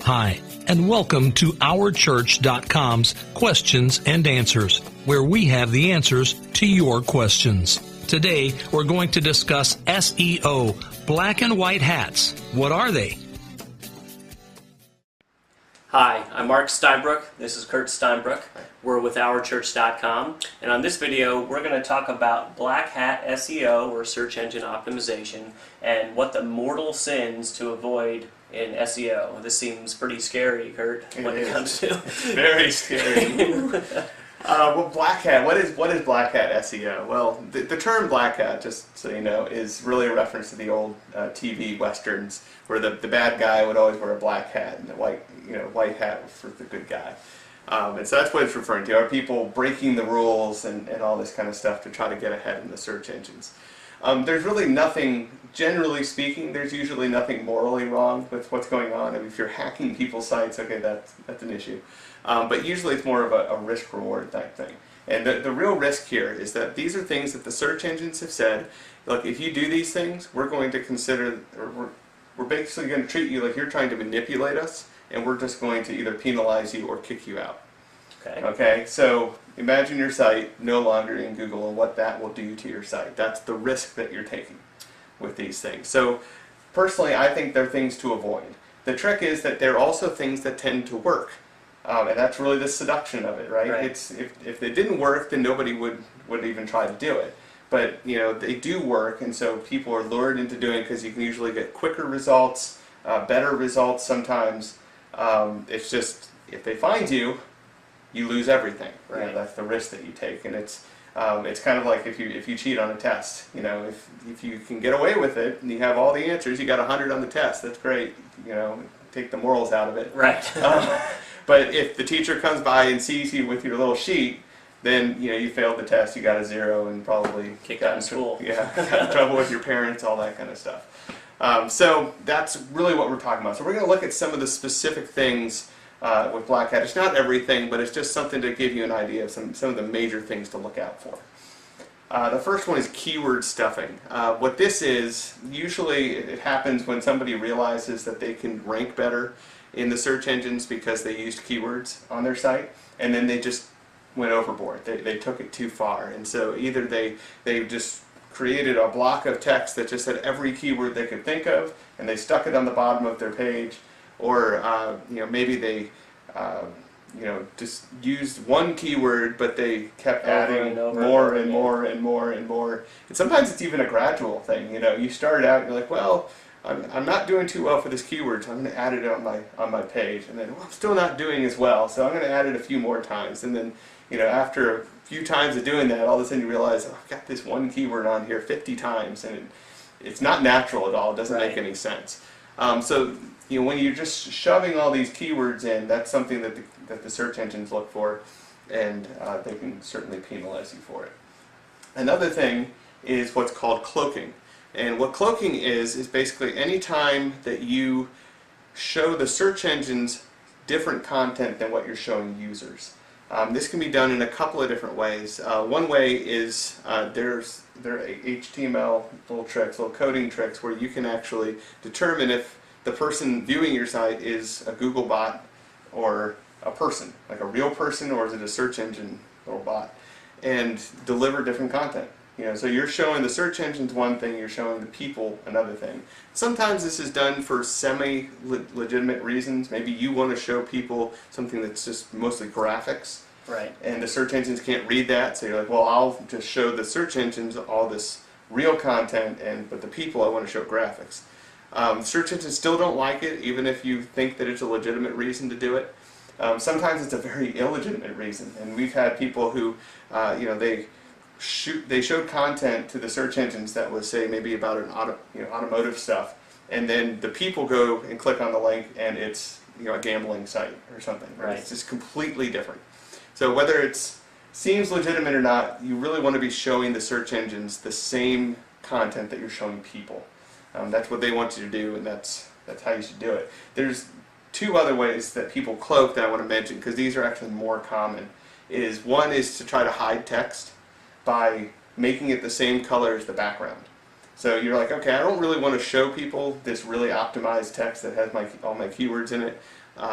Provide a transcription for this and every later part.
Hi, and welcome to OurChurch.com's Questions and Answers, where we have the answers to your questions. Today, we're going to discuss SEO, black and white hats. What are they? Hi, I'm Mark Steinbrook. This is Kurt Steinbrook. We're with OurChurch.com, and on this video we're going to talk about Black Hat SEO, or search engine optimization, and what the mortal sins to avoid in SEO. This seems pretty scary, Kurt, when it comes to very scary. Well, Black Hat. What is Black Hat SEO? Well, the term Black Hat, just so you know, is really a reference to the old TV westerns, where the bad guy would always wear a black hat and the white hat was for the good guy. And so that's what it's referring to. Are people breaking the rules and all this kind of stuff to try to get ahead in the search engines? There's really nothing, generally speaking, there's usually nothing morally wrong with what's going on. I mean, if you're hacking people's sites, okay, that's an issue. But usually it's more of a risk-reward type thing. And the real risk here is that these are things that the search engines have said, look, if you do these things, we're going to consider, or we're basically going to treat you like you're trying to manipulate us, and we're just going to either penalize you or kick you out. Okay, so imagine your site no longer in Google and what that will do to your site. That's the risk that you're taking with these things. So personally, I think they're things to avoid. The trick is that they're also things that tend to work. And that's really the seduction of it, right? It's if they didn't work, then nobody would even try to do it. But they do work, and so people are lured into doing it because you can usually get quicker results, better results sometimes. It's just, if they find you, you lose everything. Right? That's the risk that you take, and it's kind of like if you cheat on a test. If you can get away with it and you have all the answers, you got 100 on the test. That's great. Take the morals out of it. Right. But if the teacher comes by and sees you with your little sheet, then you failed the test. You got a 0 and probably kicked out of school. Got in trouble with your parents, all that kind of stuff. So that's really what we're talking about. So we're going to look at some of the specific things with Black Hat. It's not everything, but it's just something to give you an idea of some of the major things to look out for. The first one is keyword stuffing. What this is, usually it happens when somebody realizes that they can rank better in the search engines because they used keywords on their site, and then they just went overboard. They took it too far, and so either they just created a block of text that just had every keyword they could think of, and they stuck it on the bottom of their page, or maybe they just used one keyword, but they kept adding more and more and more and more. And sometimes it's even a gradual thing. You start out, you're like, well, I'm not doing too well for this keyword, so I'm going to add it on my page. And then, well, I'm still not doing as well, so I'm going to add it a few more times. And then, after a few times of doing that, all of a sudden you realize, oh, I've got this one keyword on here 50 times, and it's not natural at all. It doesn't make any sense. So when you're just shoving all these keywords in, that's something that the search engines look for, and they can certainly penalize you for it. Another thing is what's called cloaking. And what cloaking is basically any time that you show the search engines different content than what you're showing users. This can be done in a couple of different ways. One way is there are HTML little coding tricks where you can actually determine if the person viewing your site is a Google bot or a person, like a real person, or is it a search engine little bot, and deliver different content. So you're showing the search engines one thing, you're showing the people another thing. Sometimes this is done for semi-legitimate reasons. Maybe you want to show people something that's just mostly graphics. Right. And the search engines can't read that, so you're like, well, I'll just show the search engines all this real content, but the people I want to show graphics. Search engines still don't like it, even if you think that it's a legitimate reason to do it. Sometimes it's a very illegitimate reason, and we've had people who, they showed content to the search engines that was, say, maybe about an automotive stuff, and then the people go and click on the link, and it's a gambling site or something. Right? It's just completely different. So whether it seems legitimate or not, you really want to be showing the search engines the same content that you're showing people. That's what they want you to do, and that's how you should do it. There's two other ways that people cloak that I want to mention, because these are actually more common. One is to try to hide text by making it the same color as the background. So you're like, okay, I don't really want to show people this really optimized text that has all my keywords in it.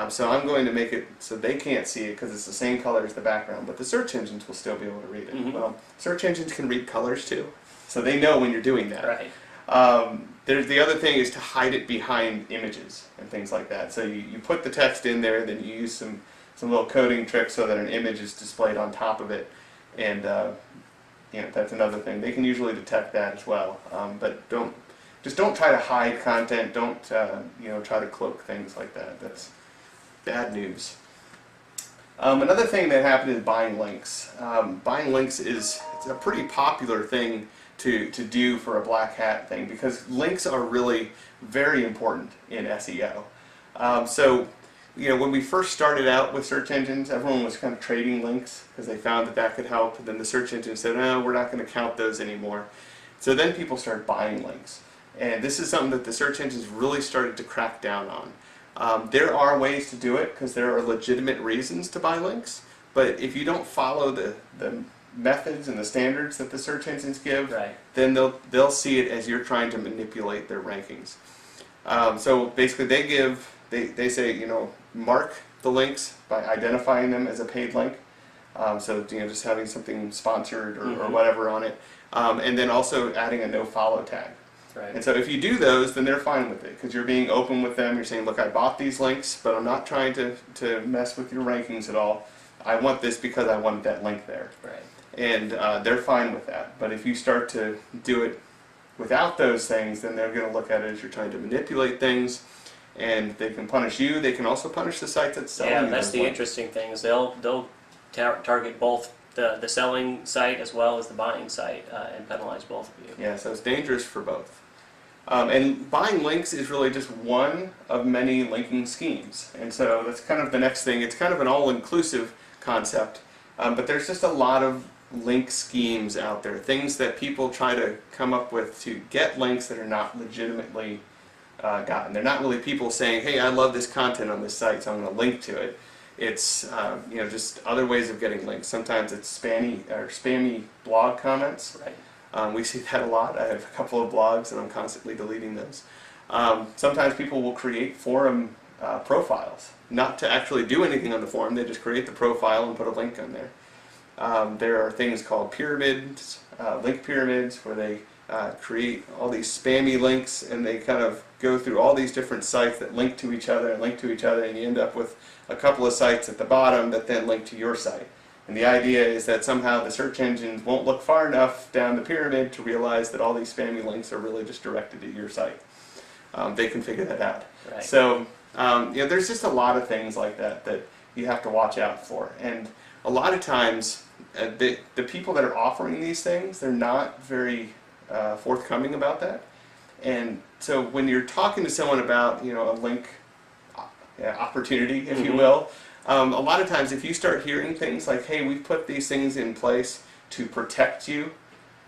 So I'm going to make it so they can't see it because it's the same color as the background, but the search engines will still be able to read it. Well, search engines can read colors too, so they know when you're doing that. Right. There's the other thing is to hide it behind images and things like that. So you put the text in there, then you use some little coding tricks so that an image is displayed on top of it, and that's another thing. They can usually detect that as well, but don't try to hide content. Don't try to cloak things like that. That's bad news. Another thing that happened is buying links. Buying links it's a pretty popular thing to do for a black hat thing because links are really very important in SEO. So when we first started out with search engines, everyone was kind of trading links because they found that could help. And then the search engine said, no, we're not going to count those anymore. So then people started buying links. And this is something that the search engines really started to crack down on. There are ways to do it because there are legitimate reasons to buy links, but if you don't follow the methods and the standards that the search engines give, right, then they'll see it as you're trying to manipulate their rankings. So basically they say, mark the links by identifying them as a paid link. So just having something sponsored or whatever on it, and then also adding a no follow tag. Right. And so if you do those, then they're fine with it because you're being open with them. You're saying, look, I bought these links, but I'm not trying to mess with your rankings at all. I want this because I wanted that link there. Right. And they're fine with that. But if you start to do it without those things, then they're going to look at it as you're trying to manipulate things, and they can punish you. They can also punish the site that's selling you. Yeah, that's the interesting thing is they'll target both the selling site as well as the buying site and penalize both of you. Yeah, so it's dangerous for both. And buying links is really just one of many linking schemes. And so that's kind of the next thing. It's kind of an all-inclusive concept, but there's just a lot of link schemes out there, things that people try to come up with to get links that are not legitimately gotten. They're not really people saying, hey, I love this content on this site, so I'm going to link to it. It's just other ways of getting links. Sometimes it's spammy blog comments. Right. We see that a lot. I have a couple of blogs and I'm constantly deleting those. Sometimes people will create forum profiles, not to actually do anything on the forum. They just create the profile and put a link on there. There are things called pyramids, link pyramids, where they create all these spammy links and they kind of go through all these different sites that link to each other, and you end up with a couple of sites at the bottom that then link to your site. And the idea is that somehow the search engines won't look far enough down the pyramid to realize that all these spammy links are really just directed to your site. They can figure that out. Right. So there's just a lot of things like that you have to watch out for. And a lot of times, the people that are offering these things, they're not very forthcoming about that. And so when you're talking to someone about a link opportunity, if you will, a lot of times if you start hearing things like, hey, we've put these things in place to protect you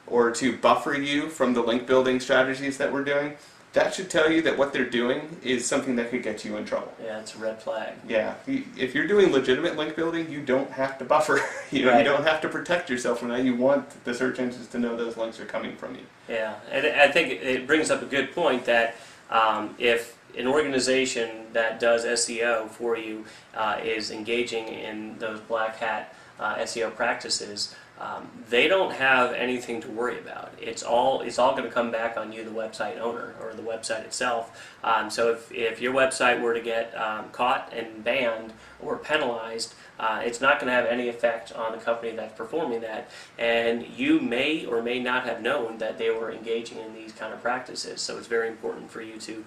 or to buffer you from the link building strategies that we're doing, that should tell you that what they're doing is something that could get you in trouble. Yeah, it's a red flag. Yeah, if you're doing legitimate link building, you don't have to buffer. Right. You don't have to protect yourself from that. You want the search engines to know those links are coming from you. Yeah, and I think it brings up a good point that if an organization that does SEO for you is engaging in those black hat SEO practices, they don't have anything to worry about. It's all going to come back on you, the website owner, or the website itself. So if your website were to get caught and banned or penalized, it's not going to have any effect on the company that's performing that. And you may or may not have known that they were engaging in these kind of practices. So it's very important for you to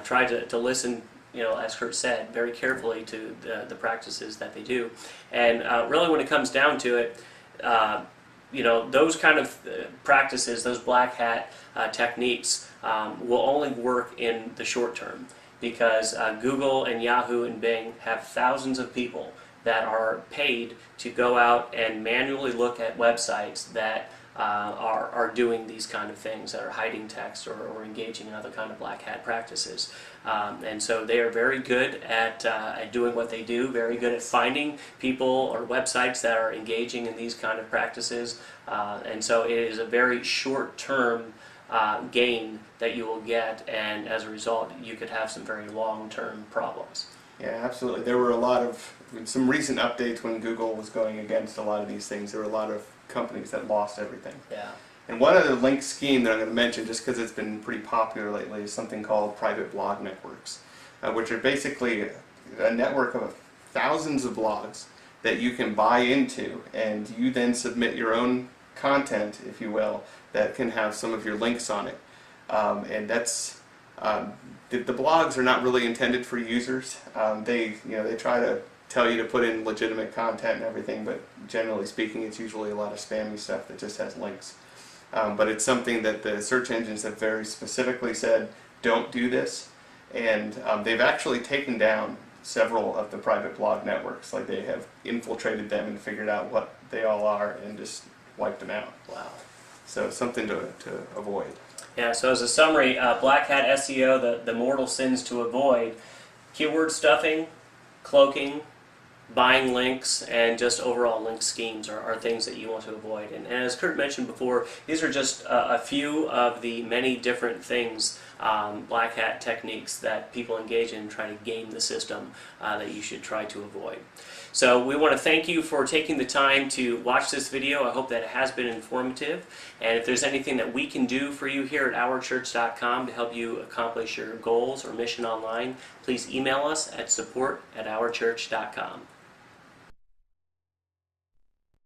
try to listen, as Kurt said, very carefully to the practices that they do. And really when it comes down to it, those kind of practices, those black hat techniques will only work in the short term because Google and Yahoo and Bing have thousands of people that are paid to go out and manually look at websites that are doing these kind of things, that are hiding text or engaging in other kind of black hat practices. And so they are very good at doing what they do, very good at finding people or websites that are engaging in these kind of practices. And so it is a very short-term gain that you will get, and as a result you could have some very long-term problems. Yeah, absolutely. There were some recent updates when Google was going against a lot of these things. There were a lot of companies that lost everything. Yeah. And one other link scheme that I'm going to mention, just because it's been pretty popular lately, is something called private blog networks, which are basically a network of thousands of blogs that you can buy into, and you then submit your own content, if you will, that can have some of your links on it. And that's the blogs are not really intended for users. They try to tell you to put in legitimate content and everything, but generally speaking, it's usually a lot of spammy stuff that just has links. But it's something that the search engines have very specifically said, don't do this. And they've actually taken down several of the private blog networks. Like, they have infiltrated them and figured out what they all are and just wiped them out. Wow. So something to avoid. Yeah, so as a summary, Black Hat SEO, the mortal sins to avoid: keyword stuffing, cloaking, buying links, and just overall link schemes are things that you want to avoid. And as Kurt mentioned before, these are just a few of the many different things, Black Hat techniques that people engage in trying to game the system that you should try to avoid. So we want to thank you for taking the time to watch this video. I hope that it has been informative. And if there's anything that we can do for you here at OurChurch.com to help you accomplish your goals or mission online, please email us at support@OurChurch.com.